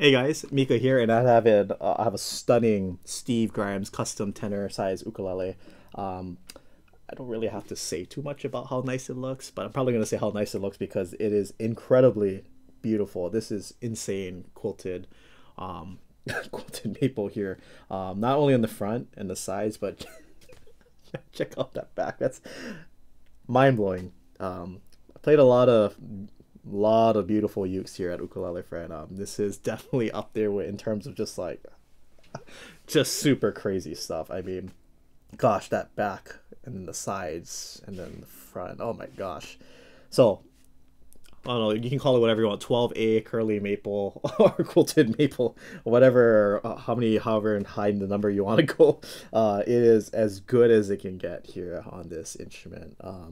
Hey guys, Mika here, and I have a stunning Steve Grimes custom tenor size ukulele. Um, I don't really have to say too much about how nice it looks, but I'm probably gonna say how nice it looks because it is incredibly beautiful. This is insane quilted, um, quilted maple here. Not only on the front and the sides, but check out that back. That's mind blowing. I played lot of beautiful ukes here at Ukulele Friend. This is definitely up there with in terms of just like just super crazy stuff. I mean, gosh, that back and then the sides and then the front. Oh my gosh. So I don't know, you can call it whatever you want, 12A curly maple or quilted maple, whatever, however and high the number you want to go. It is as good as it can get here on this instrument. A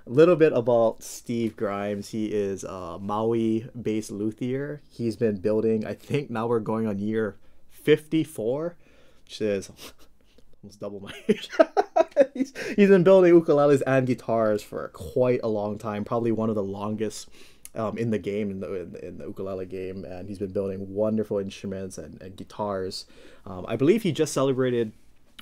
little bit about Steve Grimes. He is a Maui-based luthier. He's been building, I think now we're going on year 54, which is almost double my age. He's been building ukuleles and guitars for quite a long time, probably one of the longest in the game, in the ukulele game, and he's been building wonderful instruments and guitars. I believe he just celebrated,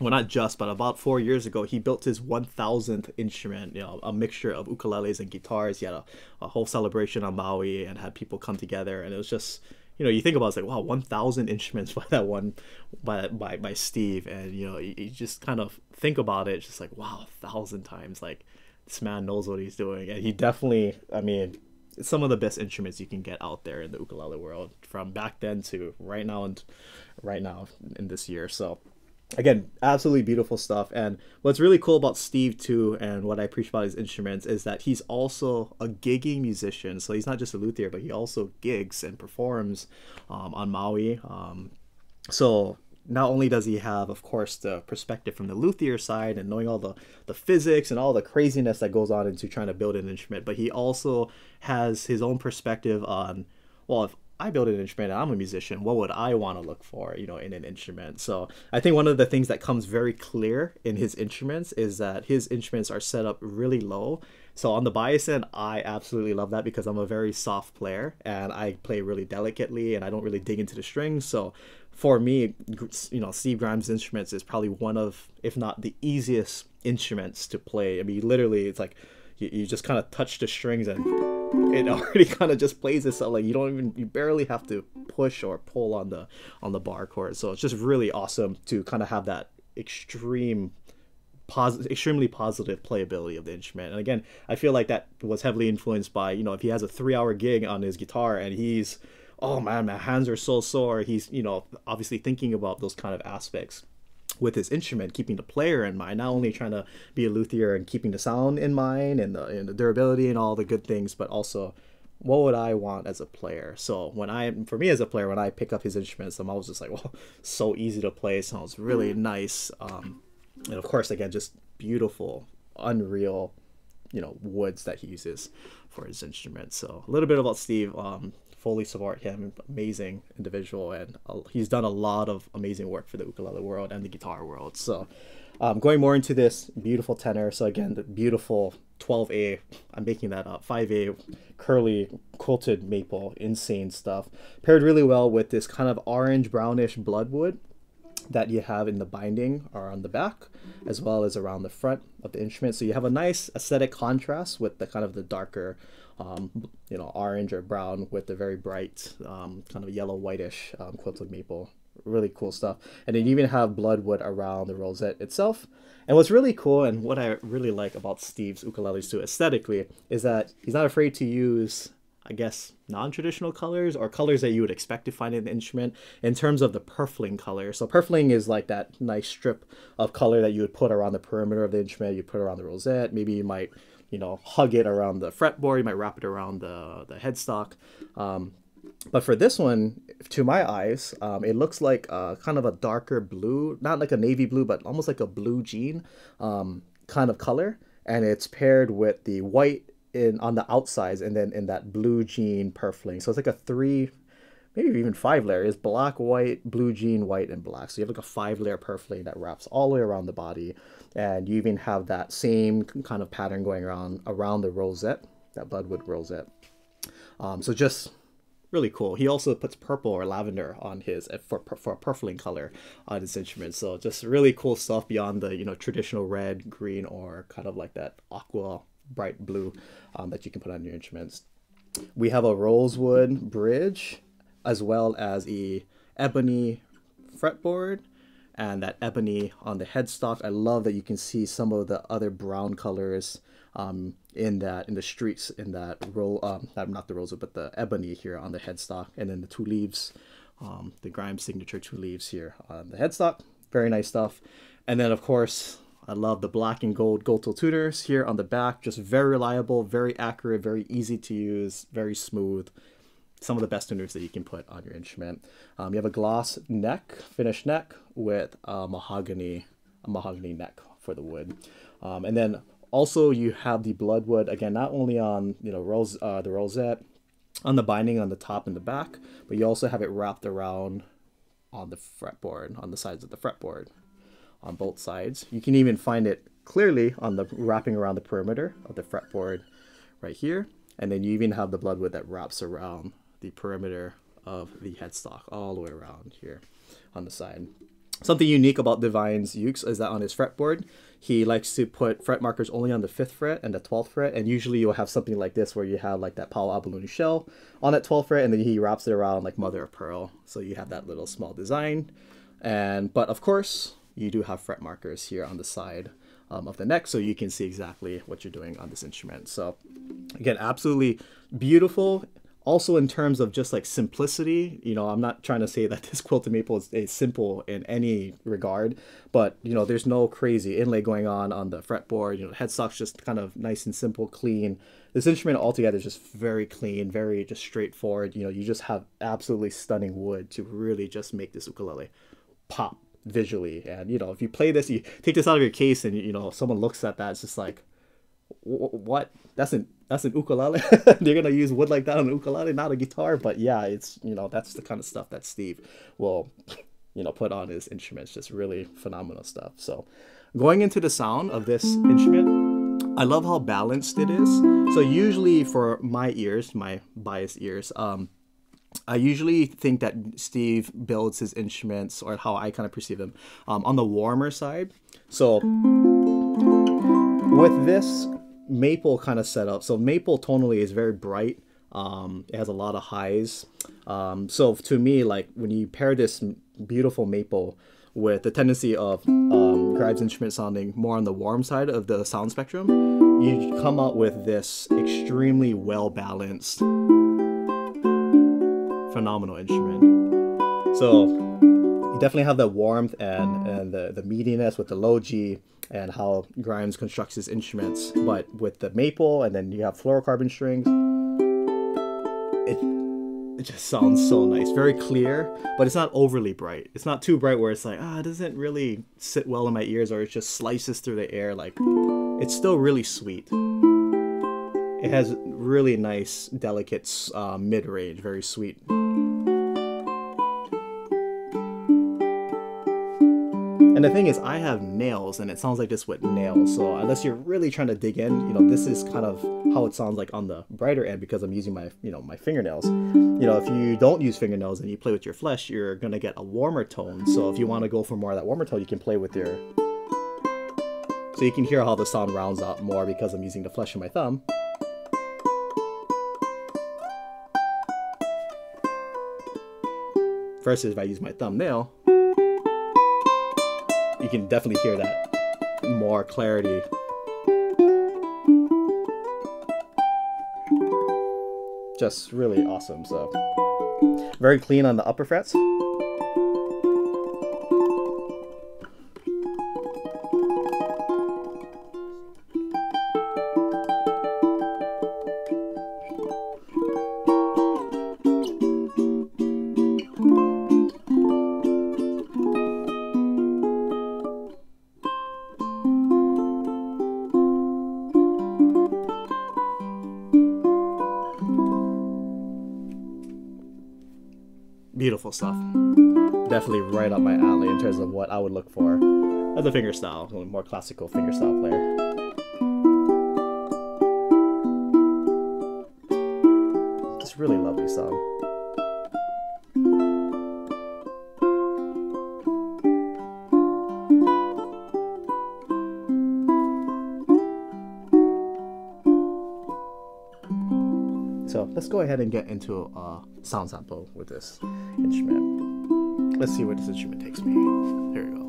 well, not just, but about 4 years ago, he built his 1,000th instrument, you know, a mixture of ukuleles and guitars. He had a whole celebration on Maui and had people come together, and it was just, you know, you think about it, it's like, wow, 1,000 instruments by that one, by Steve, and, you know, you just kind of think about it, it's just like, wow, 1,000 times, like, this man knows what he's doing, and he definitely, I mean, it's some of the best instruments you can get out there in the ukulele world, from back then to right now, and right now in this year. So again, absolutely beautiful stuff. And what's really cool about Steve too, and what I appreciate about his instruments, is that he's also a gigging musician. So he's not just a luthier, but he also gigs and performs on Maui. So not only does he have, of course, the perspective from the luthier side and knowing all the physics and all the craziness that goes on into trying to build an instrument, but he also has his own perspective on, well, if I build an instrument and I'm a musician, what would I want to look for, you know, in an instrument? So I think one of the things that comes very clear in his instruments is that his instruments are set up really low. So on the bias end, I absolutely love that because I'm a very soft player and I play really delicately and I don't really dig into the strings. So for me, you know, Steve Grimes' instruments is probably one of, if not the easiest instruments to play. I mean, literally, it's like you just kind of touch the strings and it already kind of just plays itself. Like you barely have to push or pull on the bar chord. So it's just really awesome to kind of have that extremely positive playability of the instrument. And again, I feel like that was heavily influenced by, you know, if he has a 3 hour gig on his guitar and he's, oh man, my hands are so sore, he's, you know, obviously thinking about those kind of aspects with his instrument, keeping the player in mind, not only trying to be a luthier and keeping the sound in mind and the durability and all the good things, but also what would I want as a player. So for me as a player, when I pick up his instruments, I'm always just like, well, so easy to play, sounds really nice, and of course, again, just beautiful, unreal, you know, woods that he uses for his instruments. So a little bit about Steve. Fully support him, amazing individual, and he's done a lot of amazing work for the ukulele world and the guitar world. So going more into this beautiful tenor, so again, the beautiful 12A, I'm making that up, 5A curly quilted maple, insane stuff, paired really well with this kind of orange brownish bloodwood that you have in the binding or on the back, as well as around the front of the instrument. So you have a nice aesthetic contrast with the kind of the darker, you know, orange or brown with the very bright, kind of yellow whitish quilted maple. Really cool stuff. And then you even have bloodwood around the rosette itself. And what's really cool, and what I really like about Steve's ukuleles too, aesthetically, is that he's not afraid to use, I guess, non-traditional colors or colors that you would expect to find in the instrument in terms of the purfling color. So purfling is like that nice strip of color that you would put around the perimeter of the instrument, you put around the rosette, maybe you might, you know, hug it around the fretboard, you might wrap it around the headstock. But for this one, to my eyes, it looks like kind of a darker blue, not like a navy blue, but almost like a blue jean kind of color. And it's paired with the white on the outsides and then in that blue jean purfling. So it's like a maybe even 5 layer. It's black, white, blue jean, white, and black. So you have like a 5 layer purfling that wraps all the way around the body. And you even have that same kind of pattern going around the rosette, that bloodwood rosette. So just really cool. He also puts purple or lavender on his for a purfling color on his instrument. So just really cool stuff beyond the traditional red, green, or kind of like that aqua bright blue that you can put on your instruments. We have a rosewood bridge as well as a ebony fretboard and that ebony on the headstock. I love that you can see some of the other brown colors in the streaks in that not the rosewood but the ebony here on the headstock, and then the two leaves, the Grimes signature two leaves here on the headstock. Very nice stuff. And then of course I love the black and gold gold tuners here on the back. Just very reliable, very accurate, very easy to use, very smooth. Some of the best tuners that you can put on your instrument. You have a gloss neck, finished neck with a mahogany neck for the wood. And then also you have the bloodwood, again, not only on the rosette, on the binding on the top and the back, but you also have it wrapped around on the fretboard, on the sides of the fretboard, on both sides. You can even find it clearly on the wrapping around the perimeter of the fretboard right here. And then you even have the bloodwood that wraps around the perimeter of the headstock all the way around here on the side. Something unique about Divine's ukes is that on his fretboard, he likes to put fret markers only on the 5th fret and the 12th fret, and usually you'll have something like this where you have like that Paolo Abalone shell on that 12th fret, and then he wraps it around like mother of pearl. So you have that little small design. But of course, you do have fret markers here on the side of the neck, so you can see exactly what you're doing on this instrument. So again, absolutely beautiful. Also in terms of just like simplicity, I'm not trying to say that this quilted maple is simple in any regard, but there's no crazy inlay going on the fretboard. The headstock's just kind of nice and simple, clean. This instrument altogether is just very clean, very just straightforward. You just have absolutely stunning wood to really just make this ukulele pop visually. And if you play this, you take this out of your case and someone looks at that, it's just like, what? That's an ukulele. They're gonna use wood like that on an ukulele, not a guitar. But yeah, it's that's the kind of stuff that Steve will put on his instruments. Just really phenomenal stuff. So going into the sound of this instrument, I love how balanced it is. So usually for my ears, my biased ears, I usually think that Steve builds his instruments, or how I kind of perceive them, on the warmer side. So with this maple kind of setup, so maple tonally is very bright. It has a lot of highs. So to me, like when you pair this beautiful maple with the tendency of Grimes instrument sounding more on the warm side of the sound spectrum, you come out with this extremely well balanced, phenomenal instrument. So you definitely have the warmth and the meatiness with the low G, and how Grimes constructs his instruments. But with the maple, and then you have fluorocarbon strings, it just sounds so nice. Very clear, but it's not overly bright. It's not too bright where it's like, it doesn't really sit well in my ears, or it just slices through the air. Like, it's still really sweet. It has really nice, delicate mid-range, very sweet. And the thing is, I have nails, and it sounds like this with nails. So unless you're really trying to dig in, this is kind of how it sounds like on the brighter end, because I'm using my, my fingernails. If you don't use fingernails and you play with your flesh, you're gonna get a warmer tone. So if you want to go for more of that warmer tone, you can play with your. So you can hear how the sound rounds out more because I'm using the flesh of my thumb. Versus if I use my thumbnail, you can definitely hear that more clarity. Just really awesome. So very clean on the upper frets. Beautiful stuff. Definitely right up my alley in terms of what I would look for as a fingerstyle, a more classical fingerstyle player. It's a really lovely song. So let's go ahead and get into a sound sample with this instrument. Let's see where this instrument takes me. Here we go.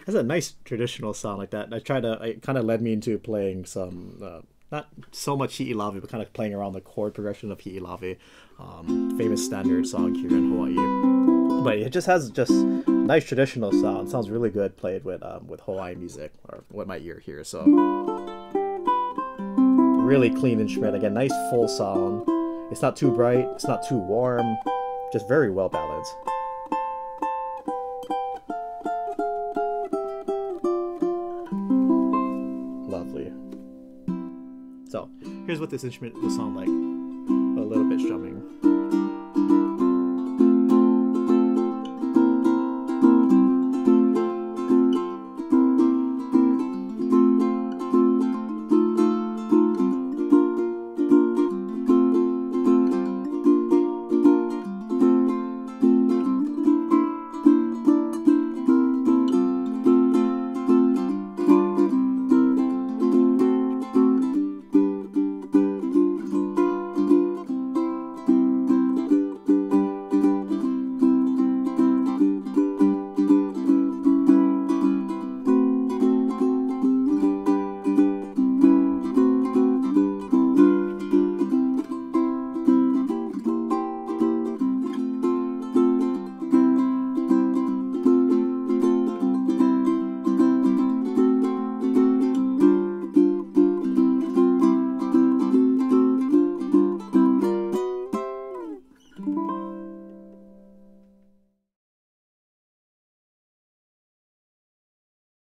Has a nice traditional sound like that. It kind of led me into playing some, not so much Hi'ilawe, but kind of playing around the chord progression of Hi'ilawe, famous standard song here in Hawaii. But it just has nice traditional sound. Sounds really good played with Hawaiian music, or what my ear hears. So really clean instrument. Again, nice full sound. It's not too bright. It's not too warm. Just very well balanced. Lovely. So here's what this instrument will sound like. A little bit strumming.